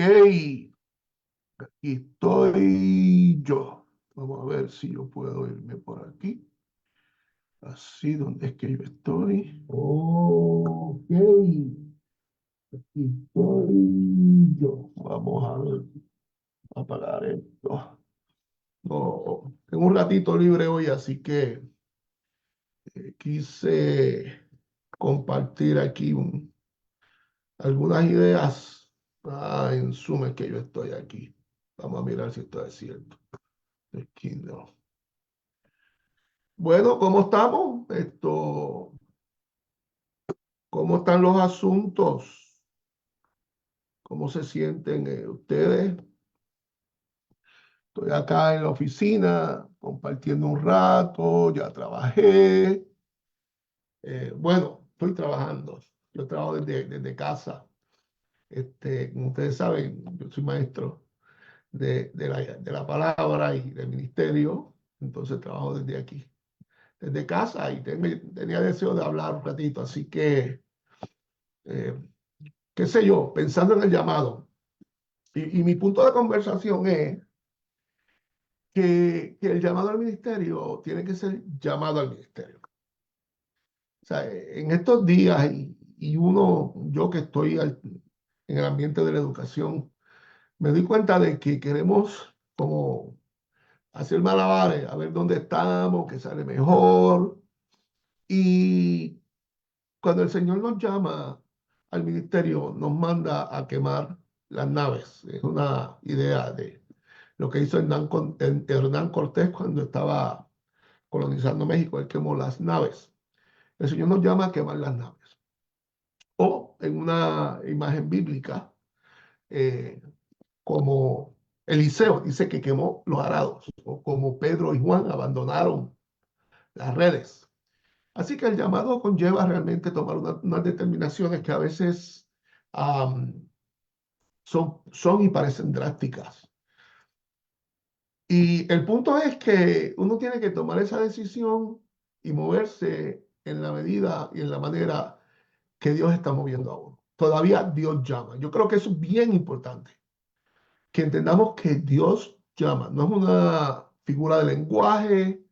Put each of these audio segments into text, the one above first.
aquí estoy yo. Vamos a ver si yo puedo irme por aquí. Así, donde es que yo estoy. Ok, aquí estoy yo. Vamos a ver, a apagar esto. No, tengo un ratito libre hoy, así que quise compartir aquí algunas ideas. En suma es que yo estoy aquí. Vamos a mirar si esto es cierto. Aquí no. Bueno, ¿cómo estamos? ¿Cómo están los asuntos? ¿Cómo se sienten ustedes? Estoy acá en la oficina compartiendo un rato, ya trabajé. Bueno, estoy trabajando. Yo trabajo desde casa. Como ustedes saben, yo soy maestro de la palabra y del ministerio, entonces trabajo desde aquí, desde casa, y tenía deseo de hablar un ratito, así que, eh, qué sé yo, pensando en el llamado. Y mi punto de conversación es que el llamado al ministerio tiene que ser llamado al ministerio. O sea, en estos días, yo que estoy en el ambiente de la educación, me doy cuenta de que queremos como hacer malabares, a ver dónde estamos, qué sale mejor. Y cuando el Señor nos llama al ministerio, nos manda a quemar las naves. Es una idea de lo que hizo Hernán Cortés cuando estaba colonizando México. Él quemó las naves. El Señor nos llama a quemar las naves. O en una imagen bíblica, eh, como Eliseo dice que quemó los arados, o como Pedro y Juan abandonaron las redes. Así que el llamado conlleva realmente tomar unas determinaciones que a veces um, son y parecen drásticas. Y el punto es que uno tiene que tomar esa decisión y moverse en la medida y en la manera que Dios está moviendo a uno. Todavía Dios llama. Yo creo que eso es bien importante, que entendamos que Dios llama. No es una figura de lenguaje,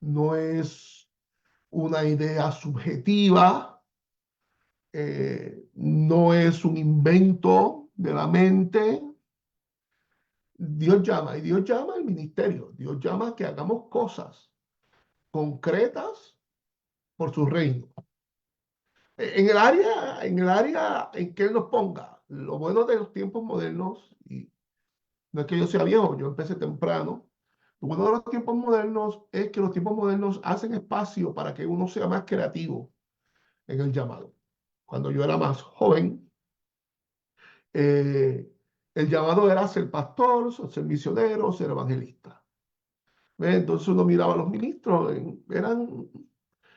no es una idea subjetiva, no es un invento de la mente. Dios llama, y Dios llama al ministerio. Dios llama a que hagamos cosas concretas por su reino. En el área en que Él nos ponga. Lo bueno de los tiempos modernos, y no es que yo sea viejo, yo empecé temprano. Lo bueno de los tiempos modernos es que los tiempos modernos hacen espacio para que uno sea más creativo en el llamado. Cuando yo era más joven, eh, el llamado era ser pastor, ser misionero, ser evangelista. Entonces uno miraba a los ministros, eran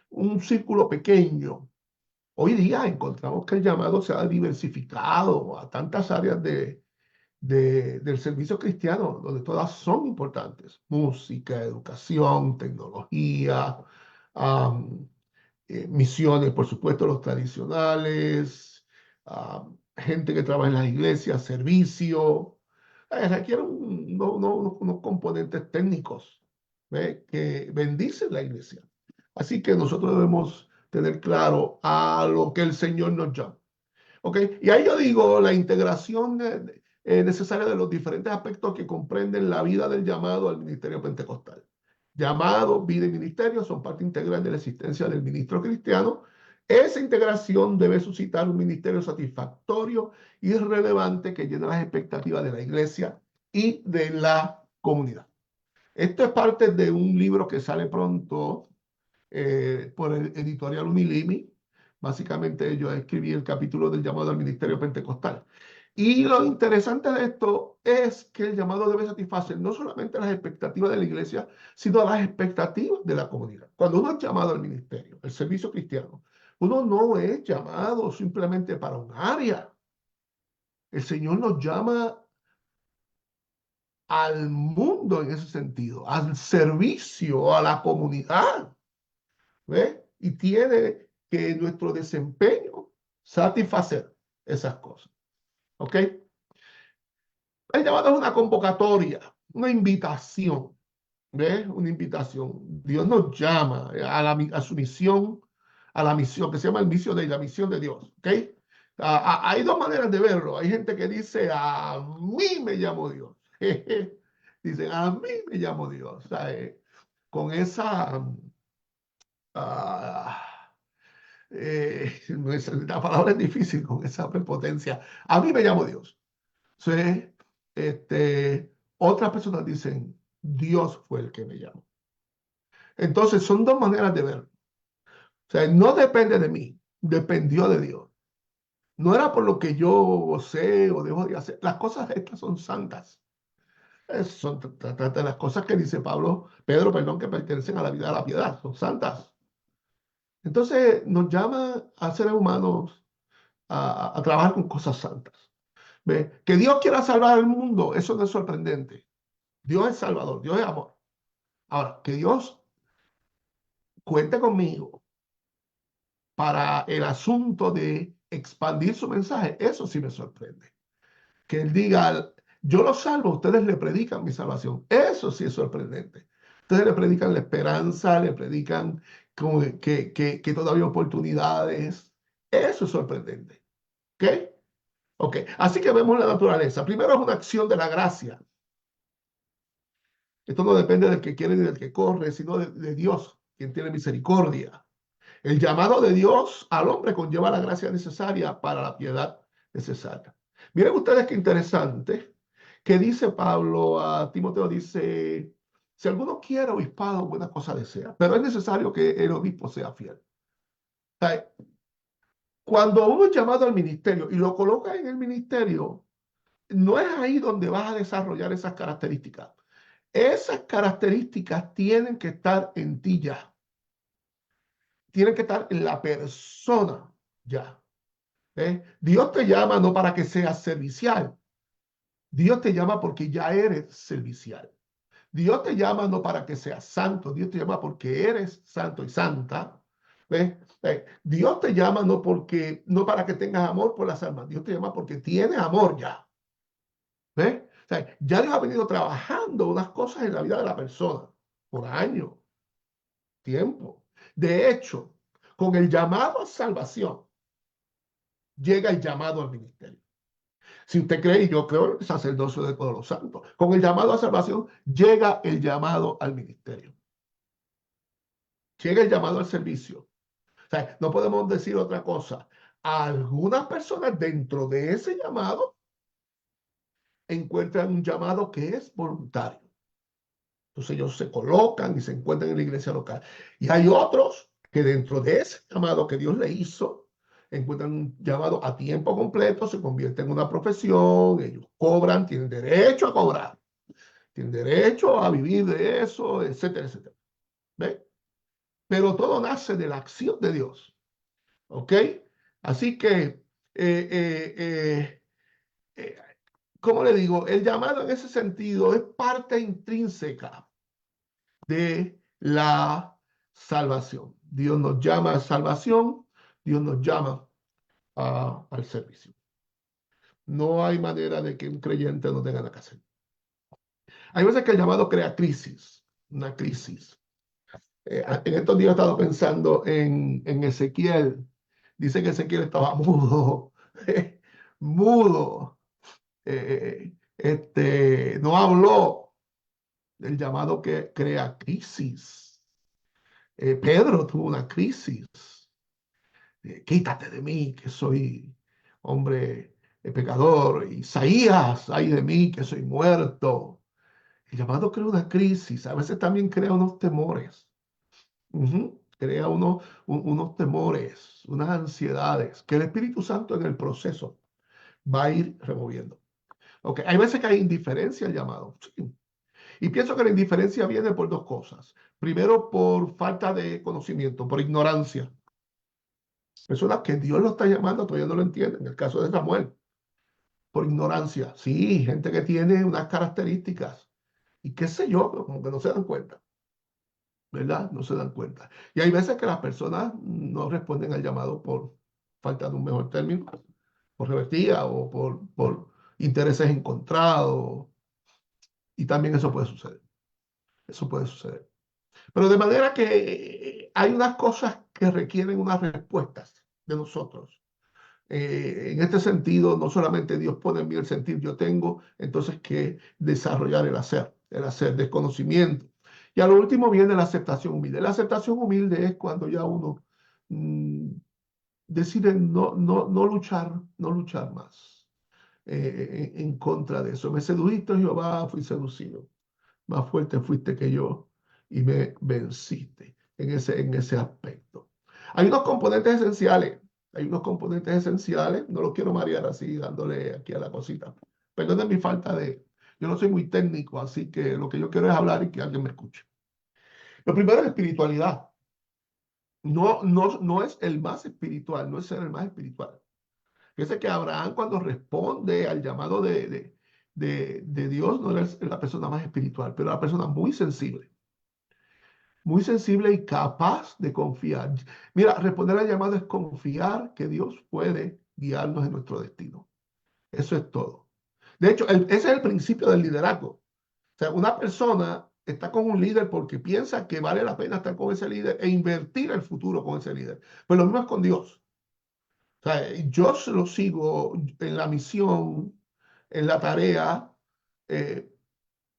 un círculo pequeño. Hoy día encontramos que el llamado se ha diversificado a tantas áreas del servicio cristiano, donde todas son importantes: música, educación, tecnología, um, misiones, por supuesto, los tradicionales, gente que trabaja en las iglesias, servicio. Requiere unos componentes técnicos, ¿ve?, que bendicen la iglesia. Así que nosotros debemos tener claro a lo que el Señor nos llama. ¿Ok? Y ahí yo digo la integración necesaria de los diferentes aspectos que comprenden la vida del llamado al ministerio pentecostal. Llamado, vida y ministerio son parte integral de la existencia del ministro cristiano. Esa integración debe suscitar un ministerio satisfactorio y relevante que llene las expectativas de la iglesia y de la comunidad. Esto es parte de un libro que sale pronto por el editorial Unilimi. Básicamente yo escribí el capítulo del llamado al ministerio pentecostal. Y lo interesante de esto es que el llamado debe satisfacer no solamente las expectativas de la iglesia, sino las expectativas de la comunidad. Cuando uno es llamado al ministerio, el servicio cristiano, uno no es llamado simplemente para un área. El Señor nos llama al mundo en ese sentido, al servicio, a la comunidad. ¿Ve? Y tiene que nuestro desempeño satisfacer esas cosas. ¿Ok? El llamado es una convocatoria, una invitación, ¿ves? Una invitación. Dios nos llama a su misión, a la misión que se llama el misión de la misión de Dios, ¿ok? Hay dos maneras de verlo. Hay gente que dice, a mí me llamo Dios. Dicen, a mí me llamo Dios. O sea, con esa, ah, la palabra es difícil, con esa prepotencia. A mí me llamo Dios. Sí, otras personas dicen, Dios fue el que me llamó. Entonces, son dos maneras de verlo. O sea, no depende de mí, dependió de Dios. No era por lo que yo sé o dejo de hacer. Las cosas estas son santas. Son las cosas que dice Pedro, perdón, que pertenecen a la vida de la piedad, son santas. Entonces, nos llama a seres humanos a trabajar con cosas santas. ¿Ve? Que Dios quiera salvar al mundo, eso no es sorprendente. Dios es salvador, Dios es amor. Ahora, que Dios cuente conmigo para el asunto de expandir su mensaje, eso sí me sorprende. Que Él diga, yo los salvo, ustedes le predican mi salvación. Eso sí es sorprendente. Ustedes le predican la esperanza, le predican como que todavía hay oportunidades. Eso es sorprendente. ¿Ok? Ok. Así que vemos la naturaleza. Primero es una acción de la gracia. Esto no depende del que quiere ni del que corre, sino de Dios, quien tiene misericordia. El llamado de Dios al hombre conlleva la gracia necesaria para la piedad necesaria. Miren ustedes qué interesante que dice Pablo a Timoteo, dice, si alguno quiere obispado, buena cosa desea, pero es necesario que el obispo sea fiel. O sea, cuando uno es llamado al ministerio y lo coloca en el ministerio, no es ahí donde vas a desarrollar esas características. Esas características tienen que estar en ti ya. Tienen que estar en la persona ya. Dios te llama no para que seas servicial. Dios te llama porque ya eres servicial. Dios te llama no para que seas santo. Dios te llama porque eres santo y santa. ¿Ves? Dios te llama no para que tengas amor por las almas. Dios te llama porque tienes amor ya. ¿Ves? O sea, ya Dios ha venido trabajando unas cosas en la vida de la persona por años, tiempo. De hecho, con el llamado a salvación, llega el llamado al ministerio. Si usted cree, y yo creo, el sacerdocio de todos los santos. Con el llamado a salvación, llega el llamado al ministerio. Llega el llamado al servicio. O sea, no podemos decir otra cosa. Algunas personas dentro de ese llamado encuentran un llamado que es voluntario. Entonces ellos se colocan y se encuentran en la iglesia local. Y hay otros que dentro de ese llamado que Dios le hizo, encuentran un llamado a tiempo completo, se convierte en una profesión, ellos cobran, tienen derecho a cobrar, tienen derecho a vivir de eso, etcétera, etcétera. ¿Ve? Pero todo nace de la acción de Dios. ¿Ok? Así que, eh, ¿cómo le digo? El llamado en ese sentido es parte intrínseca de la salvación. Dios nos llama a salvación, Dios nos llama al servicio. No hay manera de que un creyente no tenga nada que hacer. Hay veces que el llamado crea crisis, una crisis. En estos días he estado pensando en Ezequiel. Dice que Ezequiel estaba mudo, mudo. No habló del llamado que crea crisis. Pedro tuvo una crisis. Quítate de mí, que soy hombre pecador. Isaías, ay de mí, que soy muerto. El llamado crea una crisis, a veces también crea unos temores. Crea unos temores, unas ansiedades, que el Espíritu Santo en el proceso va a ir removiendo. Okay. Hay veces que hay indiferencia al llamado. Sí. Y pienso que la indiferencia viene por dos cosas. Primero, por falta de conocimiento, por ignorancia. Personas que Dios lo está llamando todavía no lo entienden. En el caso de Samuel, por ignorancia. Sí, gente que tiene unas características y qué sé yo, pero como que no se dan cuenta. ¿Verdad? No se dan cuenta. Y hay veces que las personas no responden al llamado por falta de un mejor término, por rebeldía o por intereses encontrados, y también eso puede suceder. Eso puede suceder. Pero de manera que hay unas cosas que requieren unas respuestas de nosotros. En este sentido, no solamente Dios pone en mí el sentir, yo tengo entonces que desarrollar el hacer, desconocimiento. Y a lo último viene la aceptación humilde. La aceptación humilde es cuando ya uno mm, decide no luchar, no luchar más en contra de eso. Me sedujiste, Jehová, fui seducido. Más fuerte fuiste que yo y me venciste en ese aspecto. Hay unos componentes esenciales, no los quiero marear así dándole aquí a la cosita. Perdón mi falta yo no soy muy técnico, así que lo que yo quiero es hablar y que alguien me escuche. Lo primero es espiritualidad. No es el más espiritual, no es ser el más espiritual. Fíjese que Abraham cuando responde al llamado de Dios no era la persona más espiritual, pero la persona muy sensible y capaz de confiar. Mira, responder al llamado es confiar que Dios puede guiarnos en nuestro destino. Eso es todo. De hecho, ese es el principio del liderazgo. O sea, una persona está con un líder porque piensa que vale la pena estar con ese líder e invertir el futuro con ese líder. Pero lo mismo es con Dios. O sea, yo se lo sigo en la misión, en la tarea, eh,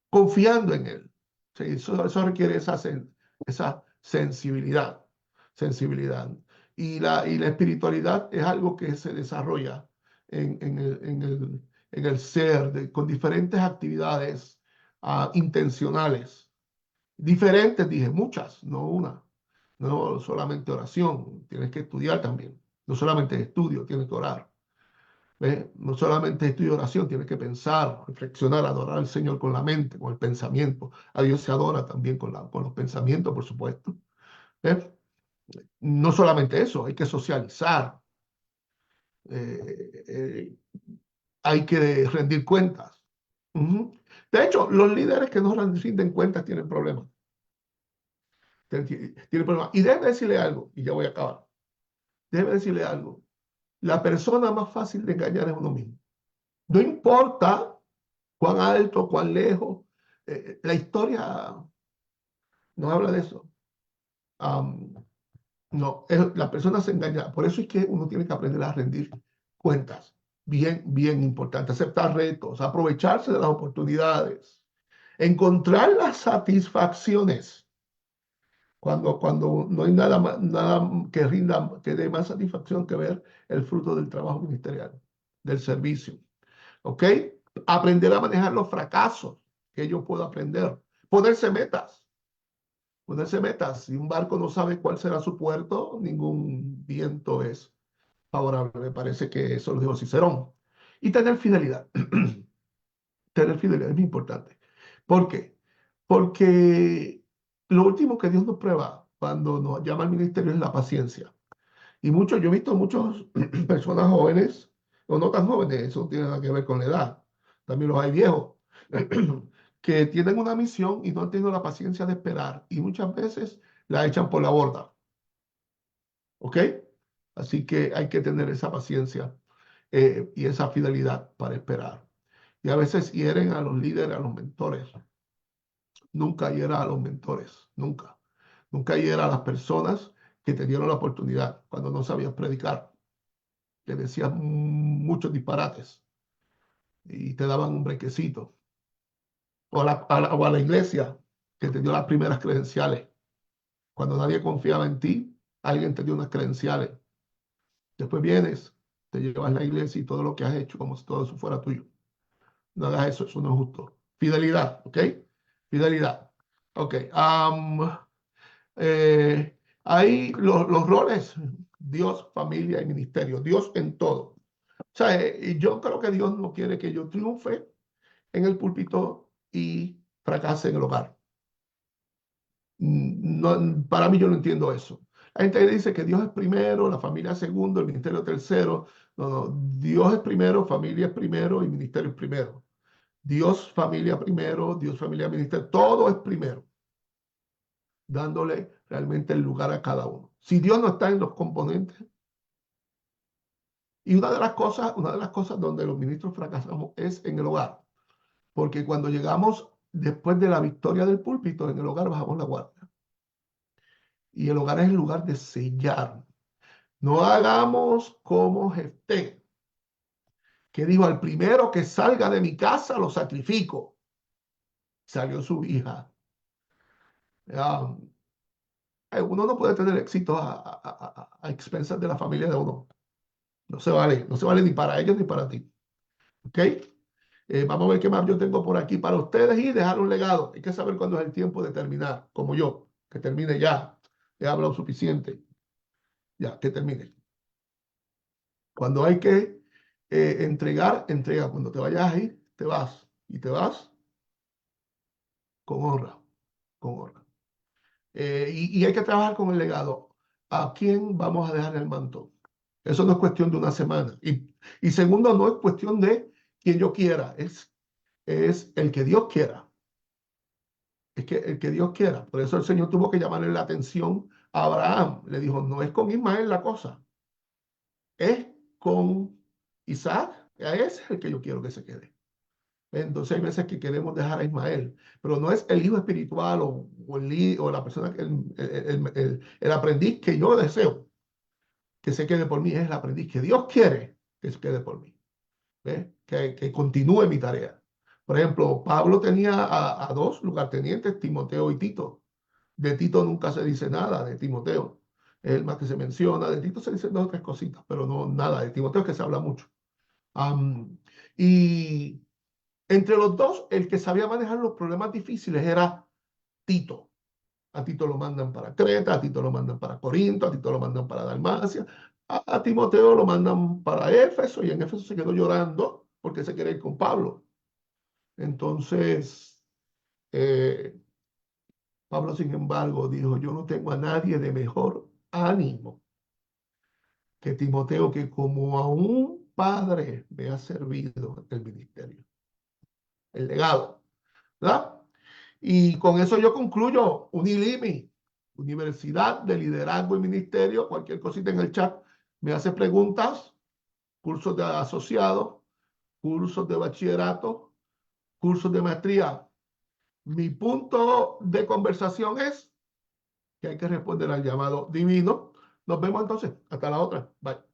confiando en Él. Sí, eso requiere esa sensibilidad. Y la espiritualidad es algo que se desarrolla en el ser, con diferentes actividades intencionales. Diferentes, dije, muchas, no una. No solamente oración, tienes que estudiar también. No solamente estudio, tienes que orar. ¿Ve? No solamente estudio oración, tienes que pensar, reflexionar, adorar al Señor con la mente, con el pensamiento. A Dios se adora también con los pensamientos, por supuesto. ¿Ve? No solamente eso, hay que socializar, eh, eh, hay que rendir cuentas. Ujú. De hecho, los líderes que no rinden cuentas tienen problemas. Tienen problemas. Y déjeme decirle algo, y ya voy a acabar. Déjeme decirle algo. La persona más fácil de engañar es uno mismo. No importa cuán alto, cuán lejos. La historia no habla de eso. Am, no, la persona se engaña. Por eso es que uno tiene que aprender a rendir cuentas. Bien, bien importante. Aceptar retos, aprovecharse de las oportunidades, encontrar las satisfacciones. Cuando no hay nada que rinda, que dé más satisfacción que ver el fruto del trabajo ministerial, del servicio. ¿Ok? Aprender a manejar los fracasos que yo puedo aprender. Ponerse metas. Ponerse metas. Si un barco no sabe cuál será su puerto, ningún viento es favorable. Me parece que eso lo dijo Cicerón. Y tener fidelidad. Tener fidelidad es muy importante. ¿Por qué? Porque lo último que Dios nos prueba cuando nos llama al ministerio es la paciencia. Y yo he visto muchas personas jóvenes, o no tan jóvenes, eso no tiene nada que ver con la edad, también los hay viejos, que tienen una misión y no han tenido la paciencia de esperar, y muchas veces la echan por la borda, ¿ok? Así que hay que tener esa paciencia y esa fidelidad para esperar. Y a veces hieren a los líderes, a los mentores. Nunca hiera a los mentores, nunca. Nunca hiera a las personas que te dieron la oportunidad cuando no sabías predicar, que decías muchos disparates y te daban un brequecito. O a la iglesia que te dio las primeras credenciales. Cuando nadie confiaba en ti, alguien te dio unas credenciales. Después vienes, te llevas la iglesia y todo lo que has hecho como si todo eso fuera tuyo. No hagas eso no es justo. Fidelidad, ¿ok? Fidelidad. Ok. Ahí los roles, Dios, familia y ministerio. Dios en todo. O sea, yo creo que Dios no quiere que yo triunfe en el púlpito y fracase en el hogar. No, para mí yo no entiendo eso. La gente dice que Dios es primero, la familia es segundo, el ministerio tercero. No, no, Dios es primero, familia es primero y ministerio es primero. Dios, familia primero, Dios, familia, ministerio, todo es primero, dándole realmente el lugar a cada uno. Si Dios no está en los componentes, Y una de las cosas donde los ministros fracasamos es en el hogar, porque cuando llegamos después de la victoria del púlpito, en el hogar bajamos la guardia. Y el hogar es el lugar de sellar. No hagamos como Jefté, que dijo: al primero que salga de mi casa lo sacrifico. Salió su hija. Ah, uno no puede tener éxito a expensas de la familia de uno. No se vale ni para ellos ni para ti. ¿Ok? Vamos a ver qué más yo tengo por aquí para ustedes y dejar un legado. Hay que saber cuándo es el tiempo de terminar, como yo, que termine ya. He hablado suficiente. Ya, que termine. Cuando hay que entregar, entrega. Cuando te vayas a ir, te vas. Y te vas con honra. Con honra. Y hay que trabajar con el legado. ¿A quién vamos a dejar el manto? Eso no es cuestión de una semana. Y segundo, no es cuestión de quien yo quiera. Es el que Dios quiera. Es que el que Dios quiera. Por eso el Señor tuvo que llamarle la atención a Abraham. Le dijo: no es con Ismael la cosa, es con Isaac. A ese es el que yo quiero que se quede. Entonces hay veces que queremos dejar a Ismael, pero no es el hijo espiritual o la persona, el aprendiz que yo deseo que se quede por mí, es el aprendiz que Dios quiere que se quede por mí. ¿Ves? Que continúe mi tarea. Por ejemplo, Pablo tenía a dos lugartenientes, Timoteo y Tito. De Tito nunca se dice nada, de Timoteo es el más que se menciona. De Tito se dicen dos o tres cositas, pero no nada. De Timoteo es que se habla mucho. Y entre los dos, el que sabía manejar los problemas difíciles era Tito. A Tito lo mandan para Creta, a Tito lo mandan para Corinto, a Tito lo mandan para Dalmacia, a Timoteo lo mandan para Éfeso, y en Éfeso se quedó llorando porque se quería ir con Pablo. Entonces, eh, Pablo, sin embargo, dijo: yo no tengo a nadie de mejor ánimo que Timoteo, que como a un padre me ha servido el ministerio, el legado, ¿verdad? Y con eso yo concluyo. Unilimi, Universidad de Liderazgo y Ministerio. Cualquier cosita en el chat me hace preguntas. Cursos de asociado, cursos de bachillerato, cursos de maestría. Mi punto de conversación es que hay que responder al llamado divino. Nos vemos entonces. Hasta la otra. Bye.